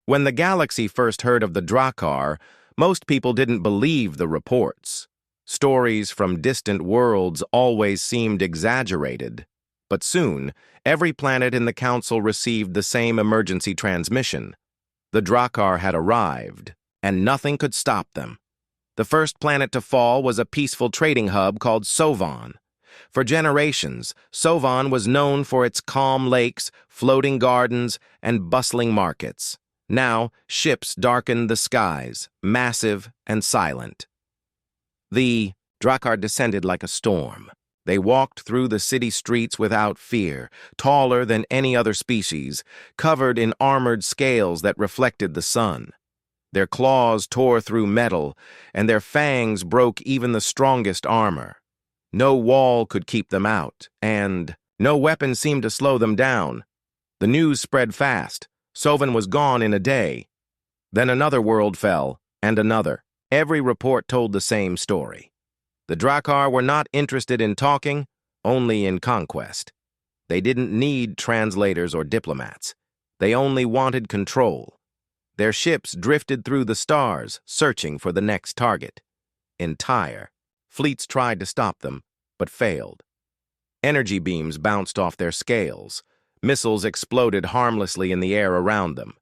When the galaxy first heard of the Drakkar, most people didn't believe the reports. Stories from distant worlds always seemed exaggerated. But soon, every planet in the Council received the same emergency transmission. The Drakkar had arrived, and nothing could stop them. The first planet to fall was a peaceful trading hub called Sovan. For generations, Sovan was known for its calm lakes, floating gardens, and bustling markets. Now, ships darkened the skies, massive and silent. The Drakkar descended like a storm. They walked through the city streets without fear, taller than any other species, covered in armored scales that reflected the sun. Their claws tore through metal, and their fangs broke even the strongest armor. No wall could keep them out, and no weapon seemed to slow them down. The news spread fast. Sovan was gone in a day. Then another world fell, and another. Every report told the same story. The Drakkar were not interested in talking, only in conquest. They didn't need translators or diplomats. They only wanted control. Their ships drifted through the stars, searching for the next target. Entire. Fleets tried to stop them, but failed. Energy beams bounced off their scales. Missiles exploded harmlessly in the air around them.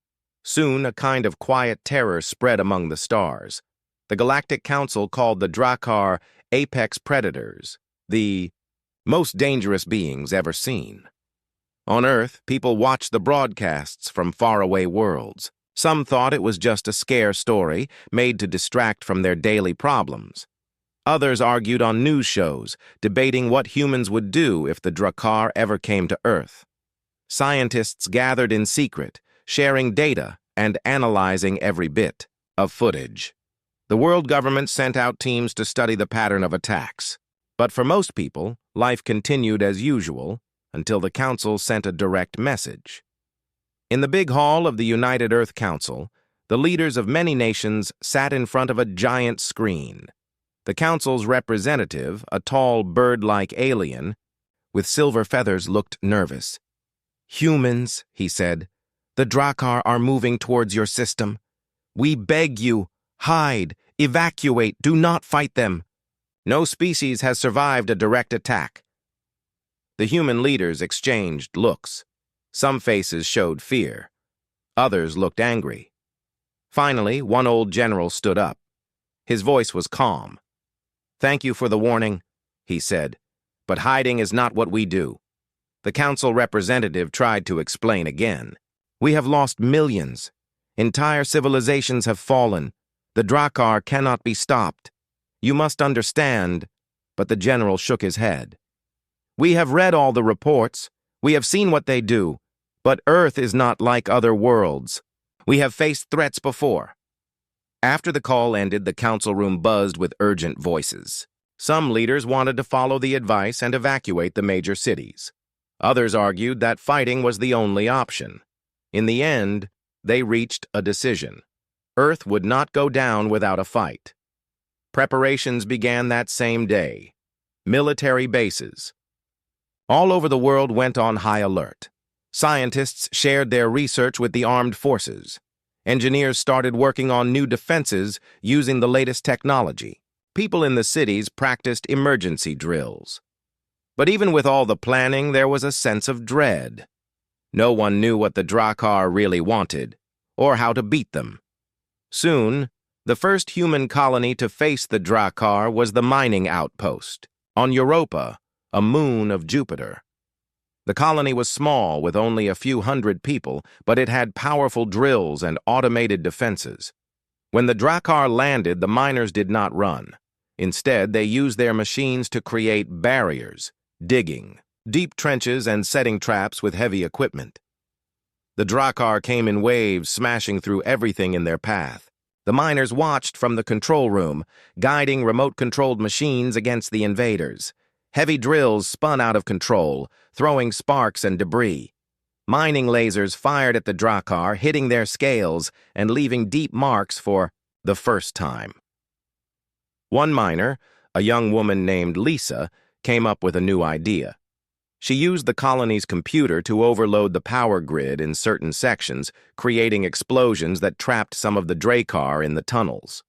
Soon, a kind of quiet terror spread among the stars. The Galactic Council called the Drakkar apex predators, the most dangerous beings ever seen. On Earth, people watched the broadcasts from faraway worlds. Some thought it was just a scare story made to distract from their daily problems. Others argued on news shows, debating what humans would do if the Drakkar ever came to Earth. Scientists gathered in secret, sharing data and analyzing every bit of footage. The world government sent out teams to study the pattern of attacks. But for most people, life continued as usual until the Council sent a direct message. In the big hall of the United Earth Council, the leaders of many nations sat in front of a giant screen. The Council's representative, a tall bird-like alien with silver feathers, looked nervous. "Humans," he said, "the Drakkar are moving towards your system. We beg you, hide, evacuate, do not fight them. No species has survived a direct attack." The human leaders exchanged looks. Some faces showed fear. Others looked angry. Finally, one old general stood up. His voice was calm. "Thank you for the warning," he said, "but hiding is not what we do." The council representative tried to explain again. "We have lost millions. Entire civilizations have fallen. The Drakkar cannot be stopped. You must understand," but the general shook his head. "We have read all the reports. We have seen what they do. But Earth is not like other worlds. We have faced threats before." After the call ended, the council room buzzed with urgent voices. Some leaders wanted to follow the advice and evacuate the major cities. Others argued that fighting was the only option. In the end, they reached a decision. Earth would not go down without a fight. Preparations began that same day. Military bases all over the world went on high alert. Scientists shared their research with the armed forces. Engineers started working on new defenses using the latest technology. People in the cities practiced emergency drills. But even with all the planning, there was a sense of dread. No one knew what the Drakkar really wanted, or how to beat them. Soon, the first human colony to face the Drakkar was the mining outpost on Europa, a moon of Jupiter. The colony was small, with only a few hundred people, but it had powerful drills and automated defenses. When the Drakkar landed, the miners did not run. Instead, they used their machines to create barriers, digging deep trenches and setting traps with heavy equipment. The Drakkar came in waves, smashing through everything in their path. The miners watched from the control room, guiding remote-controlled machines against the invaders. Heavy drills spun out of control, throwing sparks and debris. Mining lasers fired at the Drakkar, hitting their scales and leaving deep marks for the first time. One miner, a young woman named Lisa, came up with a new idea. She used the colony's computer to overload the power grid in certain sections, creating explosions that trapped some of the Drakkar in the tunnels.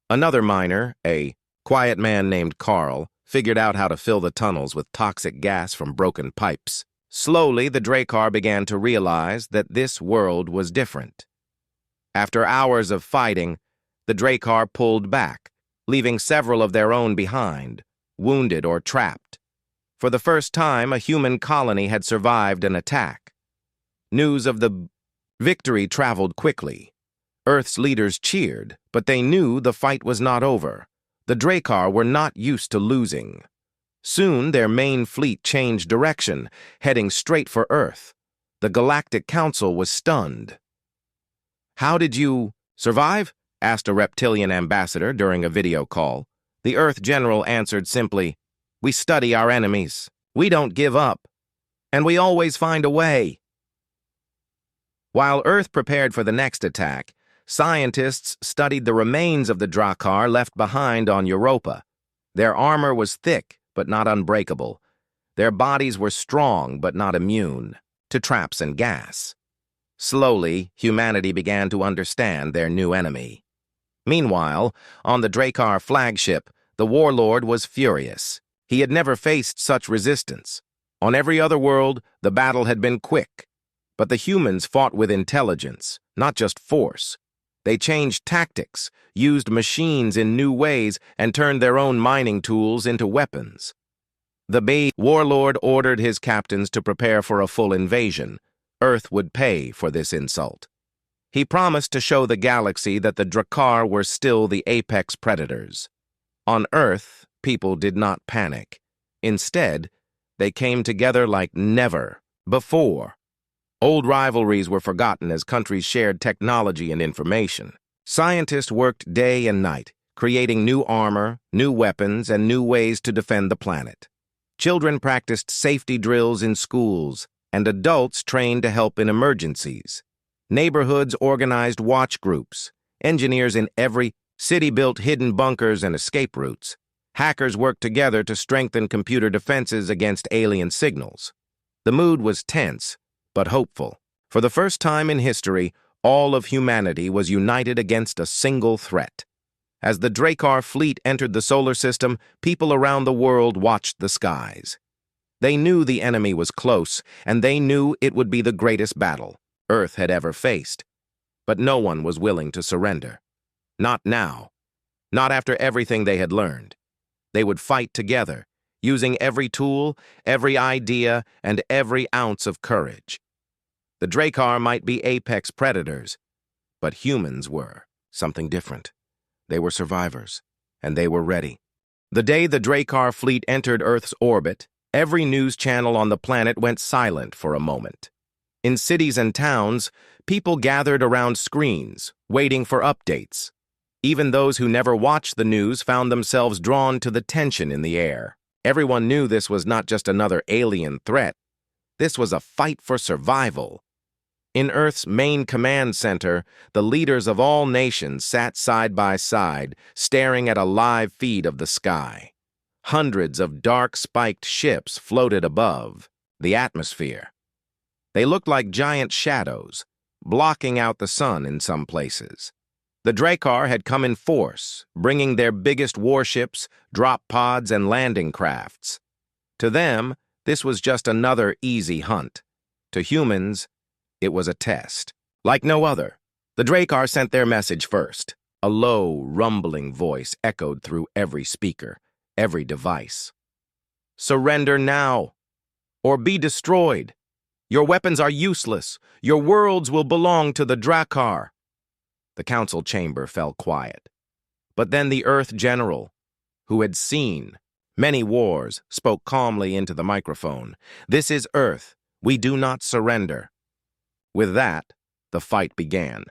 Another miner, a quiet man named Carl, figured out how to fill the tunnels with toxic gas from broken pipes. Slowly, the Drakkar began to realize that this world was different. After hours of fighting, the Drakkar pulled back, leaving several of their own behind, wounded or trapped. For the first time, a human colony had survived an attack. News of the victory traveled quickly. Earth's leaders cheered, but they knew the fight was not over. The Drakkar were not used to losing. Soon, their main fleet changed direction, heading straight for Earth. The Galactic Council was stunned. "How did you survive?" asked a reptilian ambassador during a video call. The Earth general answered simply, "We study our enemies. We don't give up. And we always find a way." While Earth prepared for the next attack, scientists studied the remains of the Drakkar left behind on Europa. Their armor was thick, but not unbreakable. Their bodies were strong, but not immune to traps and gas. Slowly, humanity began to understand their new enemy. Meanwhile, on the Drakkar flagship, the warlord was furious. He had never faced such resistance. On every other world, the battle had been quick. But the humans fought with intelligence, not just force. They changed tactics, used machines in new ways, and turned their own mining tools into weapons. The warlord ordered his captains to prepare for a full invasion. Earth would pay for this insult. He promised to show the galaxy that the Drakkar were still the apex predators. On Earth, people did not panic. Instead, they came together like never before. Old rivalries were forgotten as countries shared technology and information. Scientists worked day and night, creating new armor, new weapons, and new ways to defend the planet. Children practiced safety drills in schools, and adults trained to help in emergencies. Neighborhoods organized watch groups. Engineers in every city built hidden bunkers and escape routes. Hackers worked together to strengthen computer defenses against alien signals. The mood was tense, but hopeful. For the first time in history, all of humanity was united against a single threat. As the Drakkar fleet entered the solar system, people around the world watched the skies. They knew the enemy was close, and they knew it would be the greatest battle Earth had ever faced. But no one was willing to surrender. Not now. Not after everything they had learned. They would fight together, using every tool, every idea, and every ounce of courage. The Drakkar might be apex predators, but humans were something different. They were survivors, and they were ready. The day the Drakkar fleet entered Earth's orbit, every news channel on the planet went silent for a moment. In cities and towns, people gathered around screens, waiting for updates. Even those who never watched the news found themselves drawn to the tension in the air. Everyone knew this was not just another alien threat. This was a fight for survival. In Earth's main command center, the leaders of all nations sat side by side, staring at a live feed of the sky. Hundreds of dark, spiked ships floated above the atmosphere. They looked like giant shadows, blocking out the sun in some places. The Drakkar had come in force, bringing their biggest warships, drop pods, and landing crafts. To them, this was just another easy hunt. To humans, it was a test. Like no other, the Drakkar sent their message first. A low, rumbling voice echoed through every speaker, every device. "Surrender now, or be destroyed. Your weapons are useless. Your worlds will belong to the Drakkar." The council chamber fell quiet. But then the Earth General, who had seen many wars, spoke calmly into the microphone. "This is Earth. We do not surrender." With that, the fight began.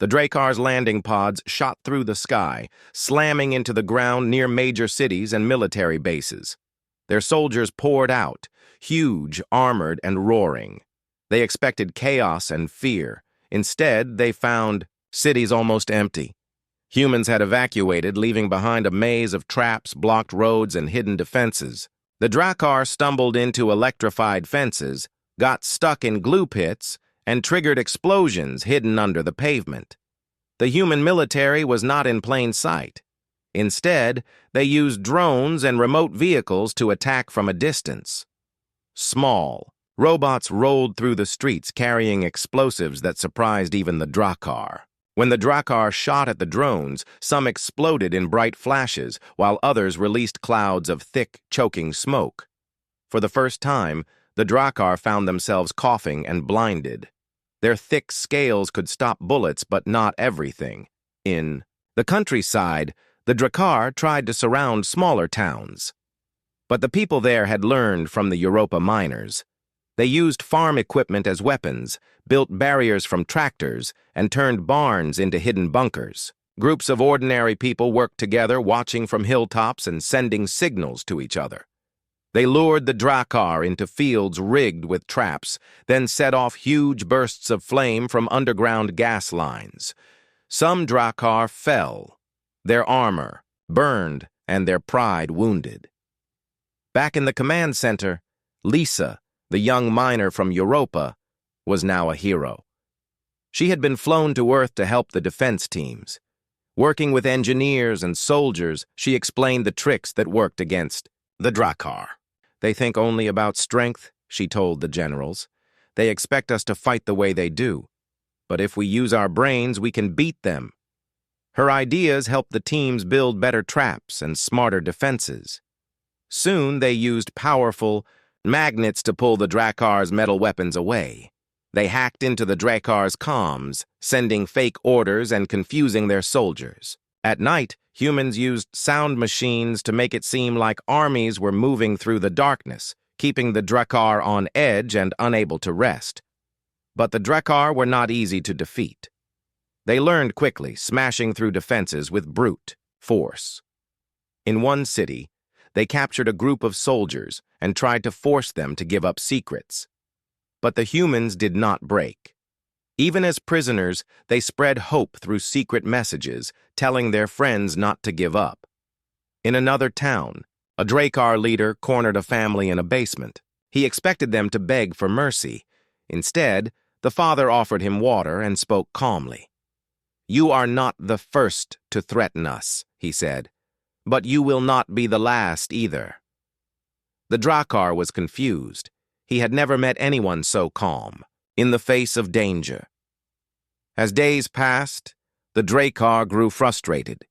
The Drakkar's landing pods shot through the sky, slamming into the ground near major cities and military bases. Their soldiers poured out, huge, armored, and roaring. They expected chaos and fear. Instead, they found cities almost empty. Humans had evacuated, leaving behind a maze of traps, blocked roads, and hidden defenses. The Drakkar stumbled into electrified fences, got stuck in glue pits, and triggered explosions hidden under the pavement. The human military was not in plain sight. Instead, they used drones and remote vehicles to attack from a distance. Small, robots rolled through the streets carrying explosives that surprised even the Drakkar. When the Drakkar shot at the drones, some exploded in bright flashes, while others released clouds of thick, choking smoke. For the first time, the Drakkar found themselves coughing and blinded. Their thick scales could stop bullets, but not everything. In the countryside, the Drakkar tried to surround smaller towns. But the people there had learned from the Europa miners. They used farm equipment as weapons, built barriers from tractors, and turned barns into hidden bunkers. Groups of ordinary people worked together, watching from hilltops and sending signals to each other. They lured the Drakkar into fields rigged with traps, then set off huge bursts of flame from underground gas lines. Some Drakkar fell, their armor burned and their pride wounded. Back in the command center, Lisa, the young miner from Europa, was now a hero. She had been flown to Earth to help the defense teams. Working with engineers and soldiers, she explained the tricks that worked against the Drakkar. They think only about strength, she told the generals. They expect us to fight the way they do. But if we use our brains, we can beat them. Her ideas helped the teams build better traps and smarter defenses. Soon they used powerful magnets to pull the Drakkar's metal weapons away. They hacked into the Drakkar's comms, sending fake orders and confusing their soldiers. At night, humans used sound machines to make it seem like armies were moving through the darkness, keeping the Drakkar on edge and unable to rest. But the Drakkar were not easy to defeat. They learned quickly, smashing through defenses with brute force. In one city, they captured a group of soldiers and tried to force them to give up secrets. But the humans did not break. Even as prisoners, they spread hope through secret messages, telling their friends not to give up. In another town, a Drakkar leader cornered a family in a basement. He expected them to beg for mercy. Instead, the father offered him water and spoke calmly. "You are not the first to threaten us," he said, "but you will not be the last either." The Drakkar was confused. He had never met anyone so calm, in the face of danger. As days passed, the Drakkar grew frustrated.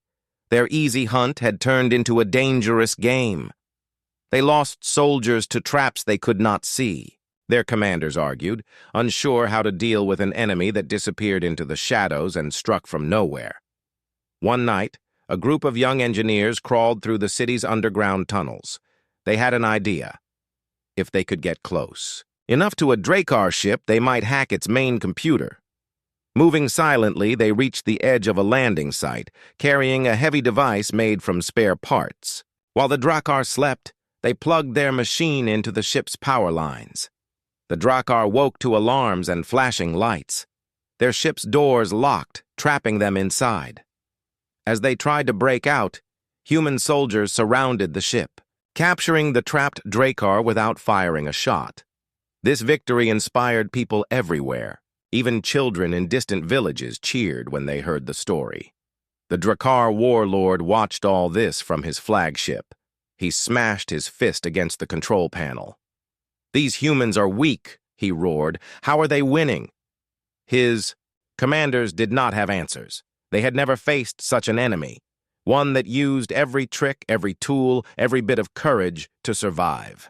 Their easy hunt had turned into a dangerous game. They lost soldiers to traps they could not see, their commanders argued, unsure how to deal with an enemy that disappeared into the shadows and struck from nowhere. One night, a group of young engineers crawled through the city's underground tunnels. They had an idea. If they could get close enough to a Drakkar ship, they might hack its main computer. Moving silently, they reached the edge of a landing site, carrying a heavy device made from spare parts. While the Drakkar slept, they plugged their machine into the ship's power lines. The Drakkar woke to alarms and flashing lights. Their ship's doors locked, trapping them inside. As they tried to break out, human soldiers surrounded the ship, capturing the trapped Drakkar without firing a shot. This victory inspired people everywhere. Even children in distant villages cheered when they heard the story. The Drakkar warlord watched all this from his flagship. He smashed his fist against the control panel. "These humans are weak," he roared. "How are they winning?" His commanders did not have answers. They had never faced such an enemy, one that used every trick, every tool, every bit of courage to survive.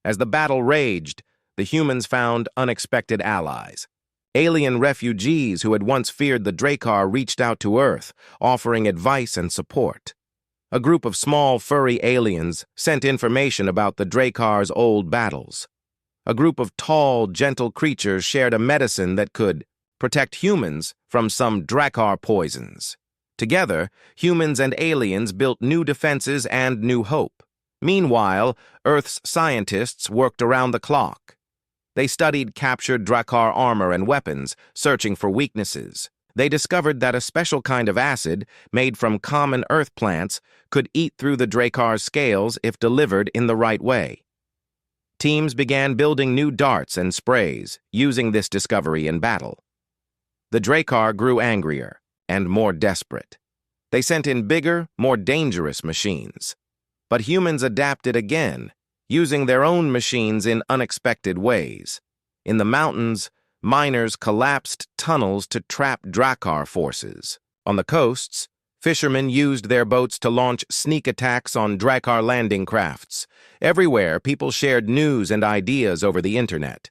As the battle raged, the humans found unexpected allies. Alien refugees who had once feared the Drakkar reached out to Earth, offering advice and support. A group of small, furry aliens sent information about the Drakkar's old battles. A group of tall, gentle creatures shared a medicine that could protect humans from some Drakkar poisons. Together, humans and aliens built new defenses and new hope. Meanwhile, Earth's scientists worked around the clock. They studied captured Drakkar armor and weapons, searching for weaknesses. They discovered that a special kind of acid, made from common earth plants, could eat through the Drakar's scales if delivered in the right way. Teams began building new darts and sprays, using this discovery in battle. The Drakar grew angrier and more desperate. They sent in bigger, more dangerous machines. But humans adapted again, using their own machines in unexpected ways. In the mountains, miners collapsed tunnels to trap Drakar forces. On the coasts, fishermen used their boats to launch sneak attacks on Drakar landing crafts. Everywhere, people shared news and ideas over the internet.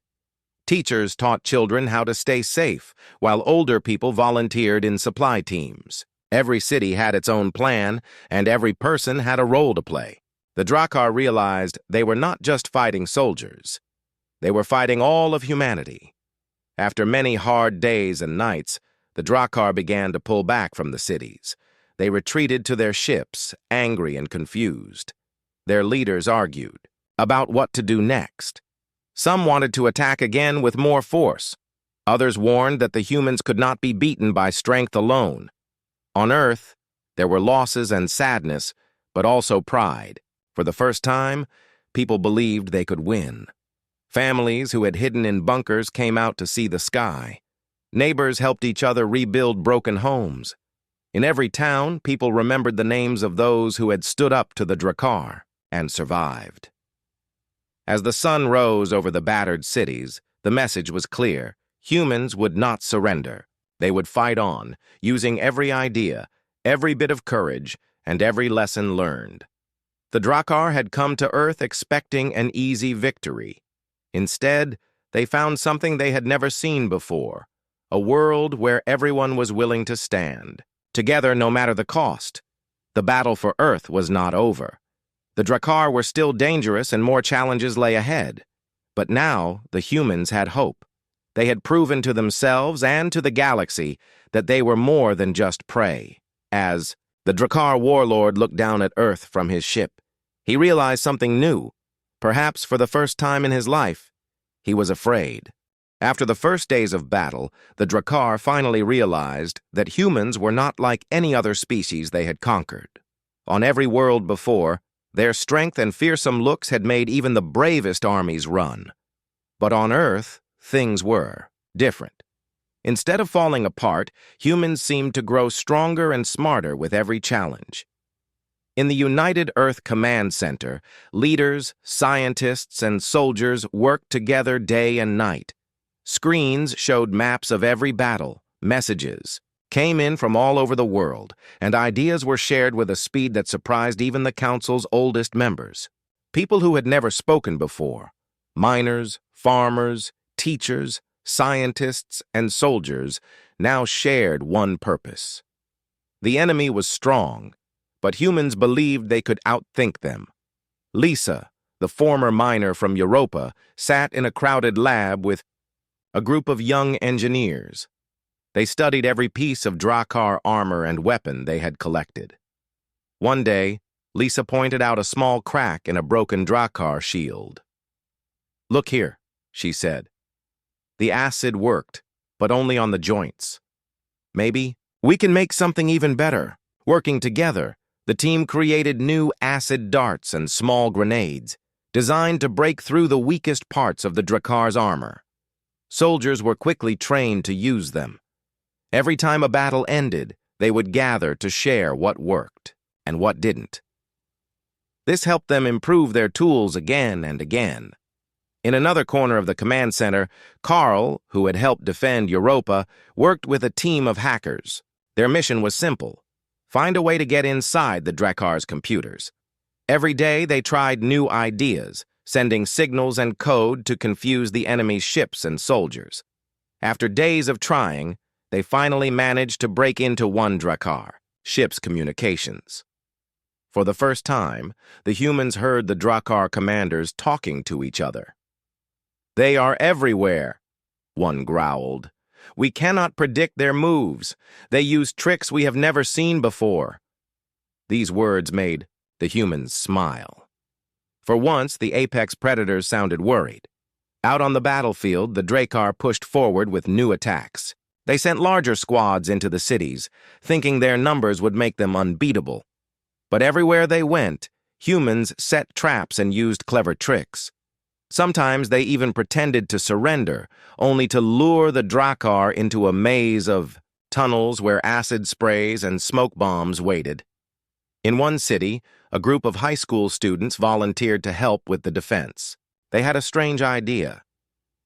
Teachers taught children how to stay safe, while older people volunteered in supply teams. Every city had its own plan, and every person had a role to play. The Drakar realized they were not just fighting soldiers. They were fighting all of humanity. After many hard days and nights, the Drakar began to pull back from the cities. They retreated to their ships, angry and confused. Their leaders argued about what to do next. Some wanted to attack again with more force. Others warned that the humans could not be beaten by strength alone. On Earth, there were losses and sadness, but also pride. For the first time, people believed they could win. Families who had hidden in bunkers came out to see the sky. Neighbors helped each other rebuild broken homes. In every town, people remembered the names of those who had stood up to the Drakar and survived. As the sun rose over the battered cities, the message was clear. Humans would not surrender. They would fight on, using every idea, every bit of courage, and every lesson learned. The Drakar had come to Earth expecting an easy victory. Instead, they found something they had never seen before, a world where everyone was willing to stand, together no matter the cost. The battle for Earth was not over. The Drakar were still dangerous and more challenges lay ahead. But now, the humans had hope. They had proven to themselves and to the galaxy that they were more than just prey. As the Drakar warlord looked down at Earth from his ship, he realized something new. Perhaps for the first time in his life, he was afraid. After the first days of battle, the Drakar finally realized that humans were not like any other species they had conquered. On every world before, their strength and fearsome looks had made even the bravest armies run. But on Earth, things were different. Instead of falling apart, humans seemed to grow stronger and smarter with every challenge. In the United Earth Command Center, leaders, scientists, and soldiers worked together day and night. Screens showed maps of every battle, messages came in from all over the world, and ideas were shared with a speed that surprised even the Council's oldest members. People who had never spoken before, miners, farmers, teachers, scientists, and soldiers, now shared one purpose. The enemy was strong, but humans believed they could outthink them. Lisa, the former miner from Europa, sat in a crowded lab with a group of young engineers. They studied every piece of Drakar armor and weapon they had collected. One day, Lisa pointed out a small crack in a broken Drakar shield. "Look here," she said. "The acid worked, but only on the joints. Maybe we can make something even better." Working together, the team created new acid darts and small grenades, designed to break through the weakest parts of the Drakar's armor. Soldiers were quickly trained to use them. Every time a battle ended, they would gather to share what worked and what didn't. This helped them improve their tools again and again. In another corner of the command center, Carl, who had helped defend Europa, worked with a team of hackers. Their mission was simple: find a way to get inside the Drakar's computers. Every day they tried new ideas, sending signals and code to confuse the enemy's ships and soldiers. After days of trying, they finally managed to break into one Drakar, ship's communications. For the first time, the humans heard the Drakar commanders talking to each other. "They are everywhere," one growled. "We cannot predict their moves. They use tricks we have never seen before." These words made the humans smile. For once, the apex predators sounded worried. Out on the battlefield, the Drakar pushed forward with new attacks. They sent larger squads into the cities, thinking their numbers would make them unbeatable. But everywhere they went, humans set traps and used clever tricks. Sometimes they even pretended to surrender, only to lure the Drakkar into a maze of tunnels where acid sprays and smoke bombs waited. In one city, a group of high school students volunteered to help with the defense. They had a strange idea.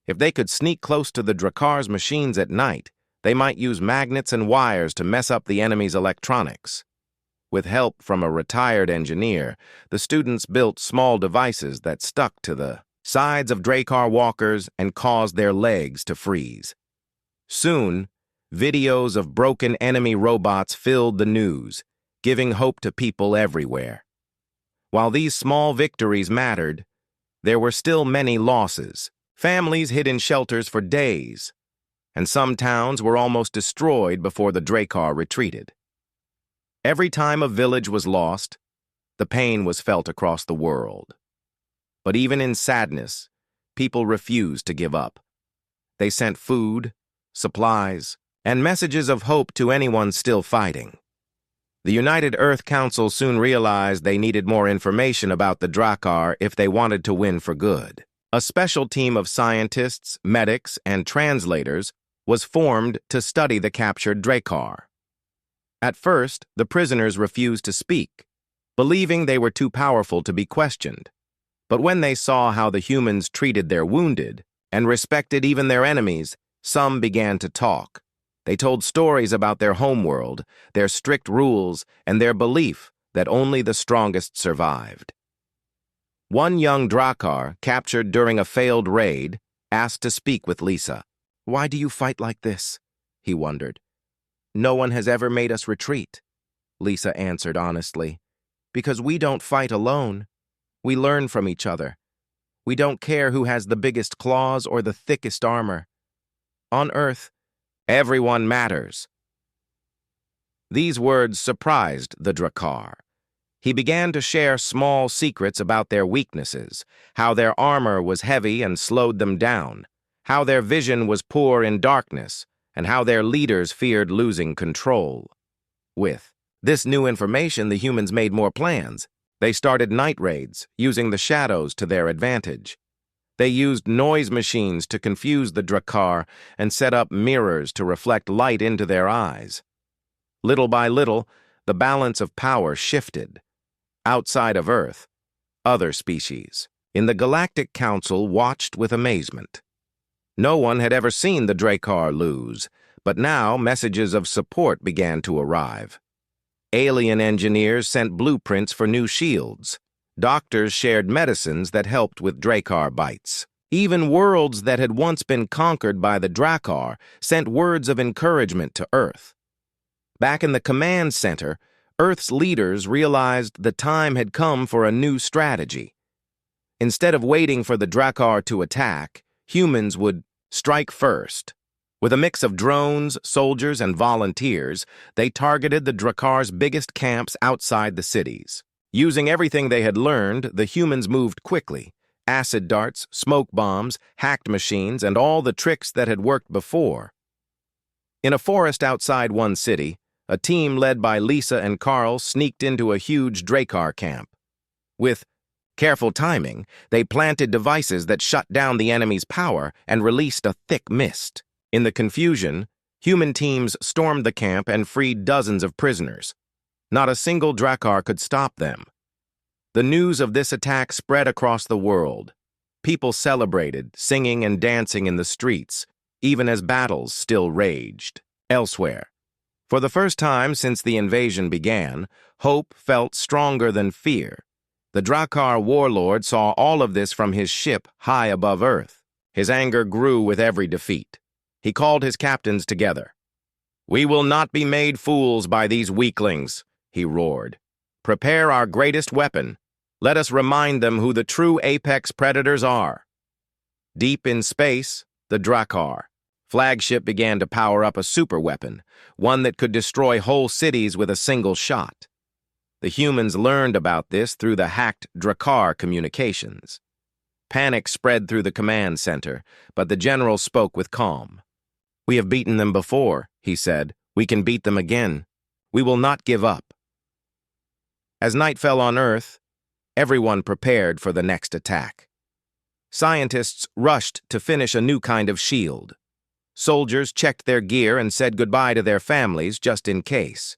If they could sneak close to the Drakkar's machines at night, they might use magnets and wires to mess up the enemy's electronics. With help from a retired engineer, the students built small devices that stuck to the sides of Drakkar walkers and caused their legs to freeze. Soon, videos of broken enemy robots filled the news, giving hope to people everywhere. While these small victories mattered, there were still many losses. Families hid in shelters for days, and some towns were almost destroyed before the Drakkar retreated. Every time a village was lost, the pain was felt across the world. But even in sadness, people refused to give up. They sent food, supplies, and messages of hope to anyone still fighting. The United Earth Council soon realized they needed more information about the Drakkar if they wanted to win for good. A special team of scientists, medics, and translators was formed to study the captured Drakkar. At first, the prisoners refused to speak, believing they were too powerful to be questioned. But when they saw how the humans treated their wounded and respected even their enemies, some began to talk. They told stories about their homeworld, their strict rules, and their belief that only the strongest survived. One young Drakkar, captured during a failed raid, asked to speak with Lisa. "Why do you fight like this?" he wondered. "No one has ever made us retreat," Lisa answered honestly. "Because we don't fight alone. We learn from each other. We don't care who has the biggest claws or the thickest armor. On Earth, everyone matters." These words surprised the Drakkar. He began to share small secrets about their weaknesses, how their armor was heavy and slowed them down, how their vision was poor in darkness, and how their leaders feared losing control. With this new information, the humans made more plans. They started night raids, using the shadows to their advantage. They used noise machines to confuse the Drakkar and set up mirrors to reflect light into their eyes. Little by little, the balance of power shifted. Outside of Earth, other species in the Galactic Council watched with amazement. No one had ever seen the Drakkar lose, but now messages of support began to arrive. Alien engineers sent blueprints for new shields. Doctors shared medicines that helped with Drakkar bites. Even worlds that had once been conquered by the Drakkar sent words of encouragement to Earth. Back in the command center, Earth's leaders realized the time had come for a new strategy. Instead of waiting for the Drakkar to attack, humans would strike first. With a mix of drones, soldiers, and volunteers, they targeted the Drakkar's biggest camps outside the cities. Using everything they had learned, the humans moved quickly. Acid darts, smoke bombs, hacked machines, and all the tricks that had worked before. In a forest outside one city, a team led by Lisa and Carl sneaked into a huge Drakkar camp. With careful timing, they planted devices that shut down the enemy's power and released a thick mist. In the confusion, human teams stormed the camp and freed dozens of prisoners. Not a single Drakkar could stop them. The news of this attack spread across the world. People celebrated, singing and dancing in the streets, even as battles still raged. Elsewhere, for the first time since the invasion began, hope felt stronger than fear. The Drakkar warlord saw all of this from his ship high above Earth. His anger grew with every defeat. He called his captains together. "We will not be made fools by these weaklings," he roared. "Prepare our greatest weapon. Let us remind them who the true apex predators are." Deep in space, the Drakkar flagship began to power up a superweapon, one that could destroy whole cities with a single shot. The humans learned about this through the hacked Drakkar communications. Panic spread through the command center, but the general spoke with calm. "We have beaten them before," he said. "We can beat them again. We will not give up." As night fell on Earth, everyone prepared for the next attack. Scientists rushed to finish a new kind of shield. Soldiers checked their gear and said goodbye to their families just in case.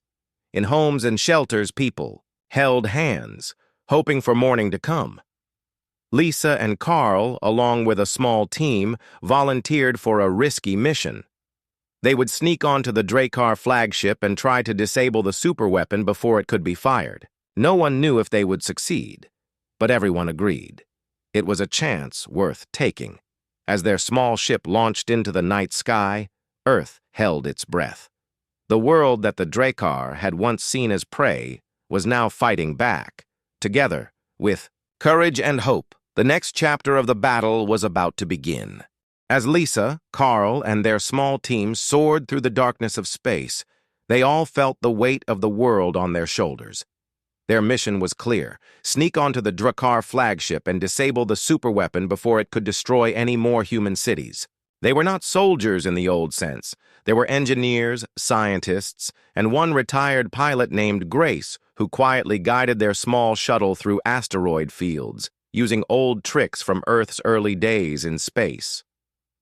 In homes and shelters, people held hands, hoping for morning to come. Lisa and Carl, along with a small team, volunteered for a risky mission. They would sneak onto the Drakkar flagship and try to disable the superweapon before it could be fired. No one knew if they would succeed, but everyone agreed. It was a chance worth taking. As their small ship launched into the night sky, Earth held its breath. The world that the Drakkar had once seen as prey was now fighting back. Together, with courage and hope, the next chapter of the battle was about to begin. As Lisa, Carl, and their small team soared through the darkness of space, they all felt the weight of the world on their shoulders. Their mission was clear: sneak onto the Drakkar flagship and disable the superweapon before it could destroy any more human cities. They were not soldiers in the old sense. They were engineers, scientists, and one retired pilot named Grace, who quietly guided their small shuttle through asteroid fields, using old tricks from Earth's early days in space.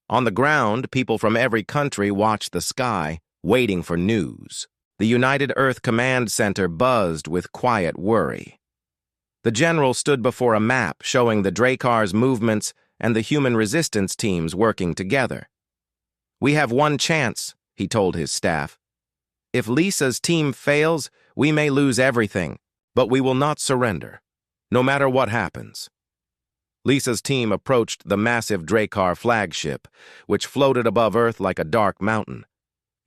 On the ground, people from every country watched the sky, waiting for news. The United Earth Command Center buzzed with quiet worry. The general stood before a map showing the Drakkar's movements and the human resistance teams working together. "We have one chance," he told his staff. "If Lisa's team fails, we may lose everything, but we will not surrender, no matter what happens." Lisa's team approached the massive Drakkar flagship, which floated above Earth like a dark mountain.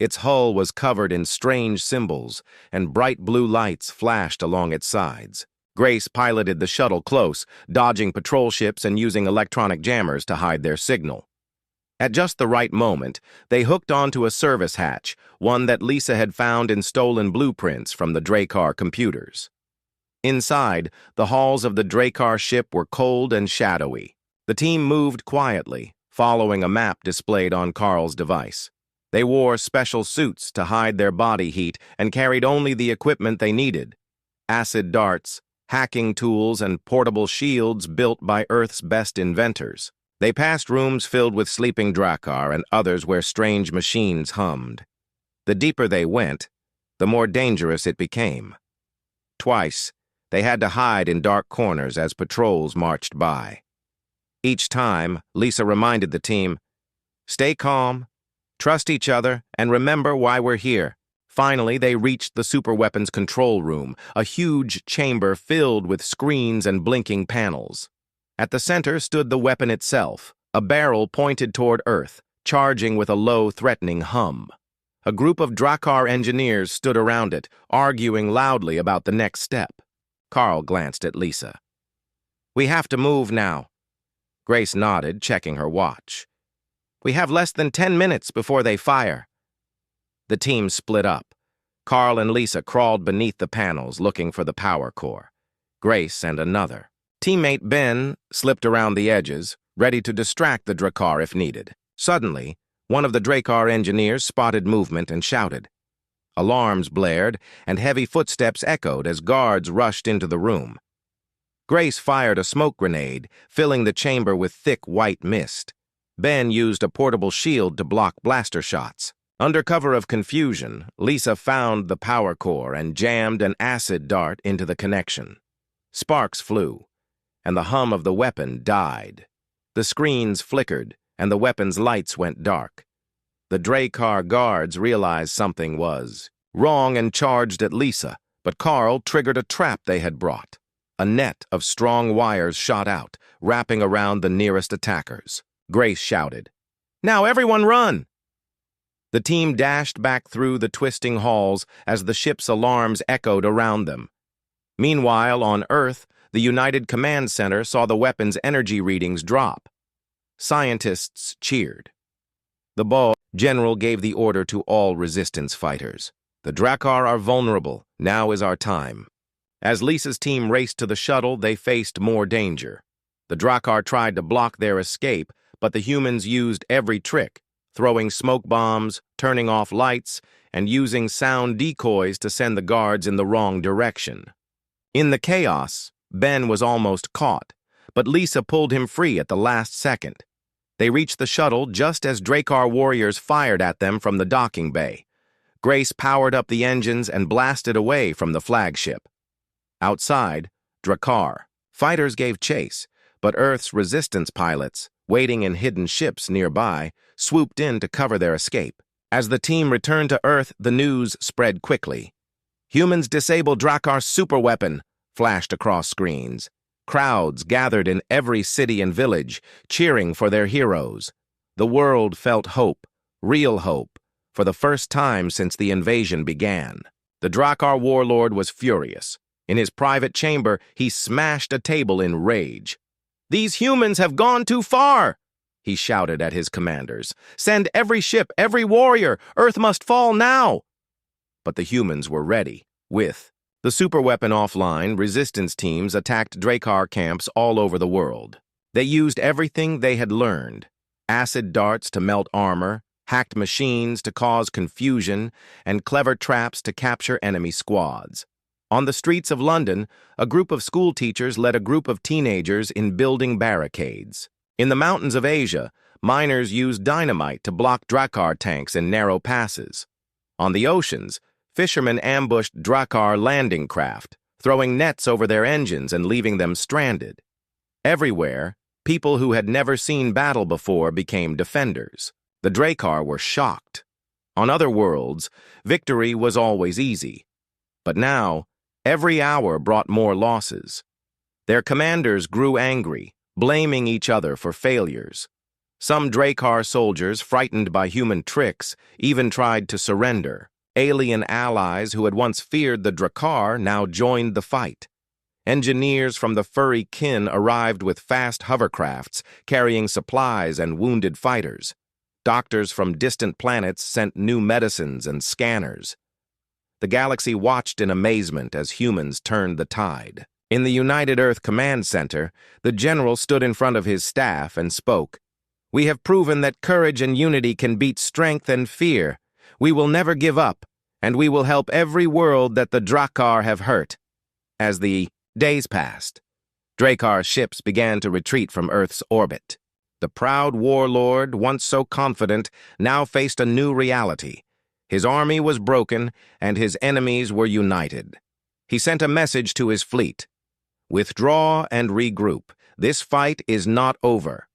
Its hull was covered in strange symbols, and bright blue lights flashed along its sides. Grace piloted the shuttle close, dodging patrol ships and using electronic jammers to hide their signal. At just the right moment, they hooked onto a service hatch, one that Lisa had found in stolen blueprints from the Drakkar computers. Inside, the halls of the Drakkar ship were cold and shadowy. The team moved quietly, following a map displayed on Carl's device. They wore special suits to hide their body heat and carried only the equipment they needed: acid darts, hacking tools, and portable shields built by Earth's best inventors. They passed rooms filled with sleeping Drakkar and others where strange machines hummed. The deeper they went, the more dangerous it became. Twice, they had to hide in dark corners as patrols marched by. Each time, Lisa reminded the team, "Stay calm, trust each other, and remember why we're here." Finally, they reached the superweapons control room, a huge chamber filled with screens and blinking panels. At the center stood the weapon itself, a barrel pointed toward Earth, charging with a low, threatening hum. A group of Drakkar engineers stood around it, arguing loudly about the next step. Carl glanced at Lisa. "We have to move now." Grace nodded, checking her watch. "We have less than 10 minutes before they fire." The team split up. Carl and Lisa crawled beneath the panels, looking for the power core. Grace and another teammate, Ben, slipped around the edges, ready to distract the Drakkar if needed. Suddenly, one of the Drakkar engineers spotted movement and shouted. Alarms blared, and heavy footsteps echoed as guards rushed into the room. Grace fired a smoke grenade, filling the chamber with thick white mist. Ben used a portable shield to block blaster shots. Under cover of confusion, Lisa found the power core and jammed an acid dart into the connection. Sparks flew, and the hum of the weapon died. The screens flickered, and the weapon's lights went dark. The Drakkar guards realized something was wrong and charged at Lisa, but Carl triggered a trap they had brought. A net of strong wires shot out, wrapping around the nearest attackers. Grace shouted, "Now everyone run!" The team dashed back through the twisting halls as the ship's alarms echoed around them. Meanwhile, on Earth, the United Command Center saw the weapon's energy readings drop. Scientists cheered. The general gave the order to all resistance fighters. "The Drakkar are vulnerable. Now is our time." As Lisa's team raced to the shuttle, they faced more danger. The Drakkar tried to block their escape, but the humans used every trick: throwing smoke bombs, turning off lights, and using sound decoys to send the guards in the wrong direction. In the chaos, Ben was almost caught, but Lisa pulled him free at the last second. They reached the shuttle just as Drakkar warriors fired at them from the docking bay. Grace powered up the engines and blasted away from the flagship. Outside, Drakkar. Fighters gave chase, but Earth's resistance pilots, waiting in hidden ships nearby, swooped in to cover their escape. As the team returned to Earth, the news spread quickly. "Humans disable Drakkar's superweapon," flashed across screens. Crowds gathered in every city and village, cheering for their heroes. The world felt hope, real hope, for the first time since the invasion began. The Drakkar warlord was furious. In his private chamber, he smashed a table in rage. "These humans have gone too far!" he shouted at his commanders. "Send every ship, every warrior! Earth must fall now!" But the humans were ready. With the superweapon offline, resistance teams attacked Drakkar camps all over the world. They used everything they had learned: acid darts to melt armor, hacked machines to cause confusion, and clever traps to capture enemy squads. On the streets of London, a group of school teachers led a group of teenagers in building barricades. In the mountains of Asia, miners used dynamite to block Drakkar tanks in narrow passes. On the oceans, fishermen ambushed Drakkar landing craft, throwing nets over their engines and leaving them stranded. Everywhere, people who had never seen battle before became defenders. The Drakkar were shocked. On other worlds, victory was always easy. But now, every hour brought more losses. Their commanders grew angry, blaming each other for failures. Some Drakkar soldiers, frightened by human tricks, even tried to surrender. Alien allies who had once feared the Drakkar now joined the fight. Engineers from the furry kin arrived with fast hovercrafts, carrying supplies and wounded fighters. Doctors from distant planets sent new medicines and scanners. The galaxy watched in amazement as humans turned the tide. In the United Earth Command Center, the general stood in front of his staff and spoke. "We have proven that courage and unity can beat strength and fear. We will never give up, and we will help every world that the Drakkar have hurt." As the days passed, Drakkar's ships began to retreat from Earth's orbit. The proud warlord, once so confident, now faced a new reality. His army was broken, and his enemies were united. He sent a message to his fleet. "Withdraw and regroup. This fight is not over."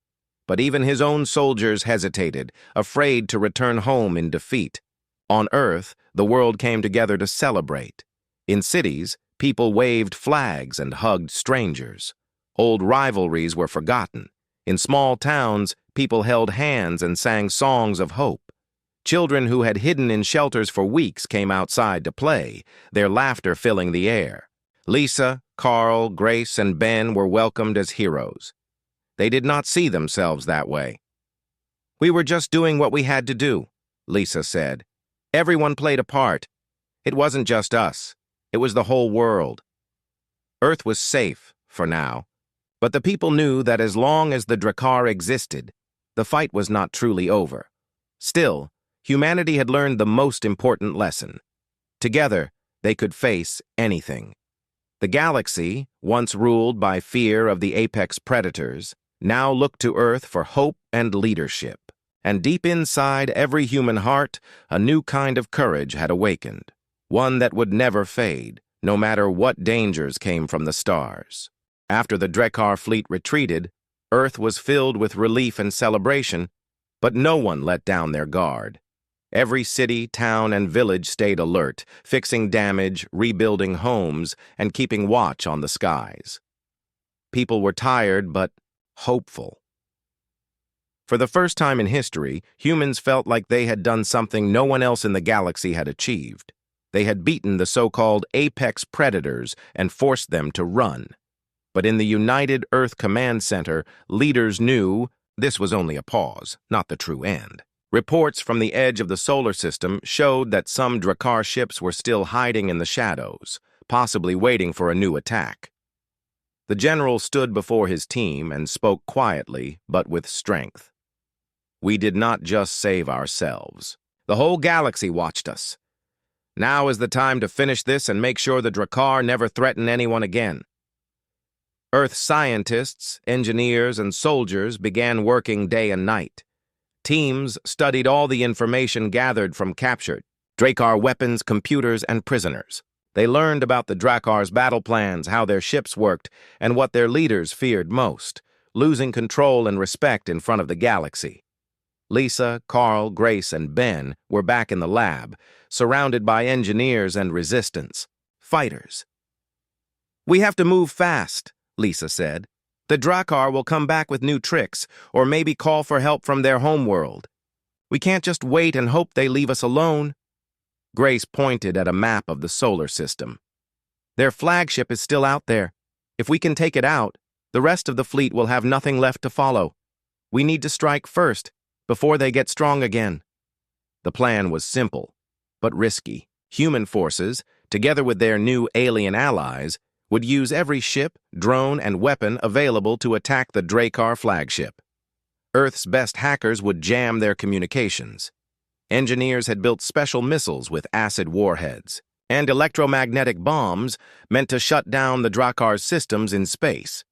But even his own soldiers hesitated, afraid to return home in defeat. On Earth, the world came together to celebrate. In cities, people waved flags and hugged strangers. Old rivalries were forgotten. In small towns, people held hands and sang songs of hope. Children who had hidden in shelters for weeks came outside to play, their laughter filling the air. Lisa, Carl, Grace, and Ben were welcomed as heroes. They did not see themselves that way. "We were just doing what we had to do," Lisa said. "Everyone played a part. It wasn't just us. It was the whole world." Earth was safe, for now. But the people knew that as long as the Drakkar existed, the fight was not truly over. Still, humanity had learned the most important lesson. Together, they could face anything. The galaxy, once ruled by fear of the apex predators, now looked to Earth for hope and leadership. And deep inside every human heart, a new kind of courage had awakened, one that would never fade, no matter what dangers came from the stars. After the Drakkar fleet retreated, Earth was filled with relief and celebration, but no one let down their guard. Every city, town, and village stayed alert, fixing damage, rebuilding homes, and keeping watch on the skies. People were tired, but hopeful. For the first time in history, humans felt like they had done something no one else in the galaxy had achieved. They had beaten the so-called apex predators and forced them to run. But in the United Earth Command Center, leaders knew this was only a pause, not the true end. Reports from the edge of the solar system showed that some Drakkar ships were still hiding in the shadows, possibly waiting for a new attack. The general stood before his team and spoke quietly, but with strength. We did not just save ourselves. The whole galaxy watched us. Now is the time to finish this and make sure the Drakkar never threaten anyone again. Earth scientists, engineers, and soldiers began working day and night. Teams studied all the information gathered from captured Drakkar weapons, computers, and prisoners. They learned about the Drakkar's battle plans, how their ships worked, and what their leaders feared most, losing control and respect in front of the galaxy. Lisa, Carl, Grace, and Ben were back in the lab, surrounded by engineers and resistance, fighters. "We have to move fast," Lisa said. "The Drakkar will come back with new tricks, or maybe call for help from their homeworld. We can't just wait and hope they leave us alone." Grace pointed at a map of the solar system. "Their flagship is still out there. If we can take it out, the rest of the fleet will have nothing left to follow. We need to strike first, before they get strong again." The plan was simple, but risky. Human forces, together with their new alien allies, would use every ship, drone, and weapon available to attack the Drakkar flagship. Earth's best hackers would jam their communications. Engineers had built special missiles with acid warheads and electromagnetic bombs meant to shut down the Drakkar's systems in space.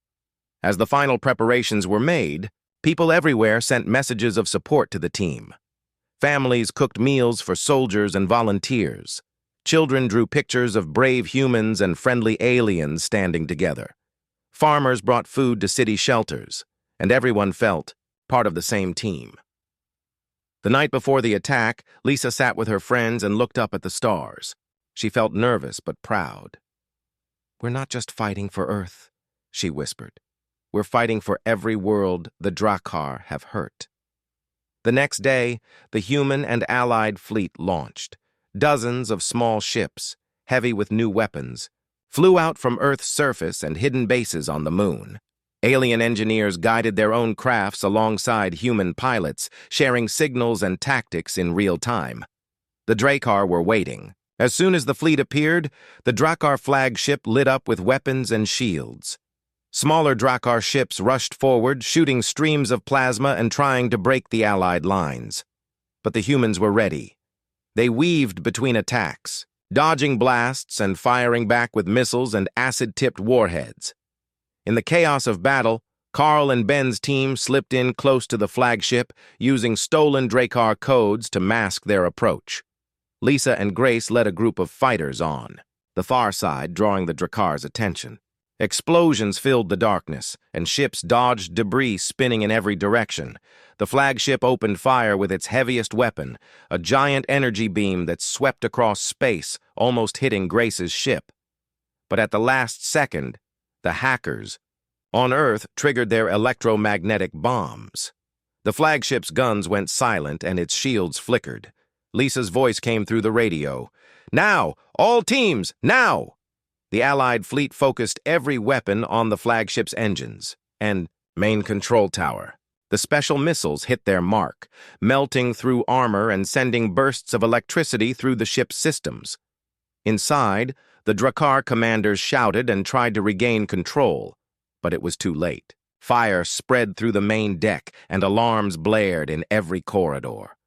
As the final preparations were made, people everywhere sent messages of support to the team. Families cooked meals for soldiers and volunteers. Children drew pictures of brave humans and friendly aliens standing together. Farmers brought food to city shelters, and everyone felt part of the same team. The night before the attack, Lisa sat with her friends and looked up at the stars. She felt nervous but proud. "We're not just fighting for Earth," she whispered. "We're fighting for every world the Drakkar have hurt." The next day, the human and allied fleet launched. Dozens of small ships, heavy with new weapons, flew out from Earth's surface and hidden bases on the moon. Alien engineers guided their own crafts alongside human pilots, sharing signals and tactics in real time. The Drakkar were waiting. As soon as the fleet appeared, the Drakkar flagship lit up with weapons and shields. Smaller Drakkar ships rushed forward, shooting streams of plasma and trying to break the Allied lines. But the humans were ready. They weaved between attacks, dodging blasts and firing back with missiles and acid-tipped warheads. In the chaos of battle, Carl and Ben's team slipped in close to the flagship, using stolen Drakkar codes to mask their approach. Lisa and Grace led a group of fighters on, the far side drawing the Drakkar's attention. Explosions filled the darkness, and ships dodged debris spinning in every direction. The flagship opened fire with its heaviest weapon, a giant energy beam that swept across space, almost hitting Grace's ship. But at the last second, the hackers on Earth triggered their electromagnetic bombs. The flagship's guns went silent and its shields flickered. Lisa's voice came through the radio. "Now! All teams, now!" The Allied fleet focused every weapon on the flagship's engines and main control tower. The special missiles hit their mark, melting through armor and sending bursts of electricity through the ship's systems. Inside, the Drakkar commanders shouted and tried to regain control, but it was too late. Fire spread through the main deck, and alarms blared in every corridor.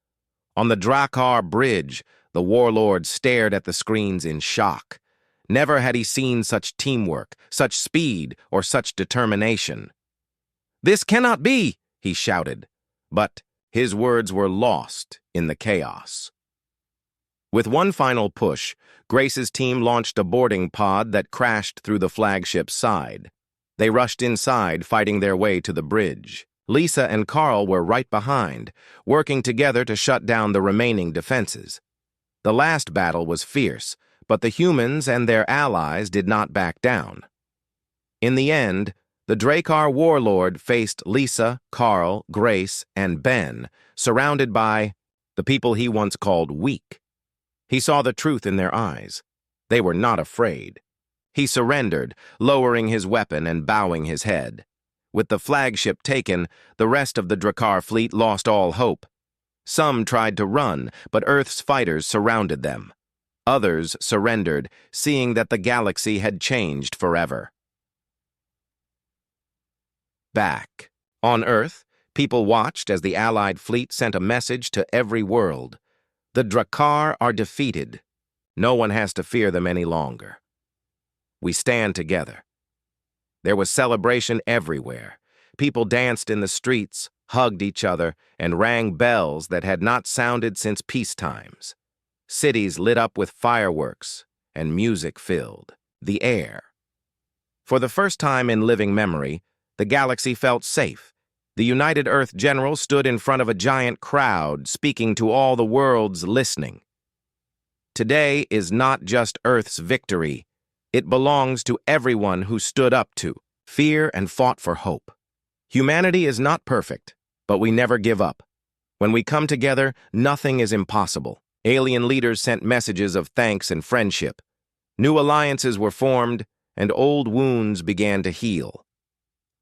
On the Drakkar bridge, the warlord stared at the screens in shock. Never had he seen such teamwork, such speed, or such determination. "This cannot be!" he shouted, but his words were lost in the chaos. With one final push, Grace's team launched a boarding pod that crashed through the flagship's side. They rushed inside, fighting their way to the bridge. Lisa and Carl were right behind, working together to shut down the remaining defenses. The last battle was fierce, but the humans and their allies did not back down. In the end, the Drakkar warlord faced Lisa, Carl, Grace, and Ben, surrounded by the people he once called weak. He saw the truth in their eyes. They were not afraid. He surrendered, lowering his weapon and bowing his head. With the flagship taken, the rest of the Drakkar fleet lost all hope. Some tried to run, but Earth's fighters surrounded them. Others surrendered, seeing that the galaxy had changed forever. Back on Earth, People watched as the Allied fleet sent a message to every world. The Drakkar are defeated. No one has to fear them any longer. We stand together. There was celebration everywhere. People danced in the streets, hugged each other, and rang bells that had not sounded since peace times. Cities lit up with fireworks, and music filled the air. For the first time in living memory, the galaxy felt safe. The United Earth General stood in front of a giant crowd, speaking to all the worlds listening. Today is not just Earth's victory. It belongs to everyone who stood up to fear and fought for hope. Humanity is not perfect, but we never give up. When we come together, nothing is impossible. Alien leaders sent messages of thanks and friendship. New alliances were formed, and old wounds began to heal.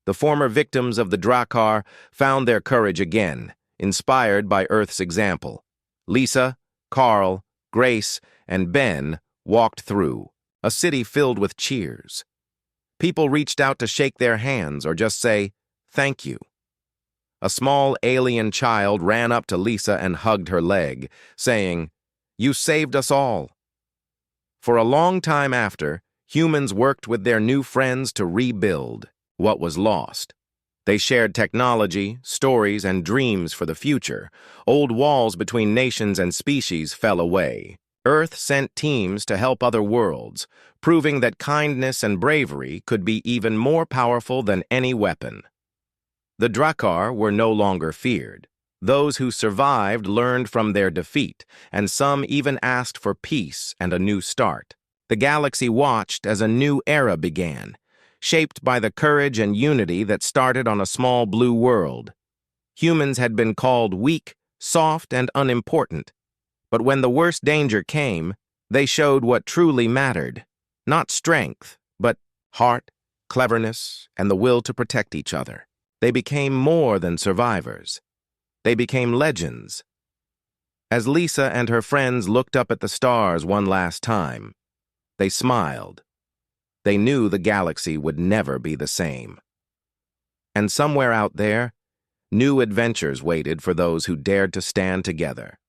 The former victims of the Drakkar found their courage again, inspired by Earth's example. Lisa, Carl, Grace, and Ben walked through, a city filled with cheers. People reached out to shake their hands or just say, "Thank you." A small alien child ran up to Lisa and hugged her leg, saying, "You saved us all." For a long time after, humans worked with their new friends to rebuild what was lost. They shared technology, stories, and dreams for the future. Old walls between nations and species fell away. Earth sent teams to help other worlds, proving that kindness and bravery could be even more powerful than any weapon. The Drakkar were no longer feared. Those who survived learned from their defeat, and some even asked for peace and a new start. The galaxy watched as a new era began, shaped by the courage and unity that started on a small blue world. Humans had been called weak, soft, and unimportant, but when the worst danger came, they showed what truly mattered. Not strength, but heart, cleverness, and the will to protect each other. They became more than survivors. They became legends. As Lisa and her friends looked up at the stars one last time, they smiled. They knew the galaxy would never be the same. And somewhere out there, new adventures waited for those who dared to stand together.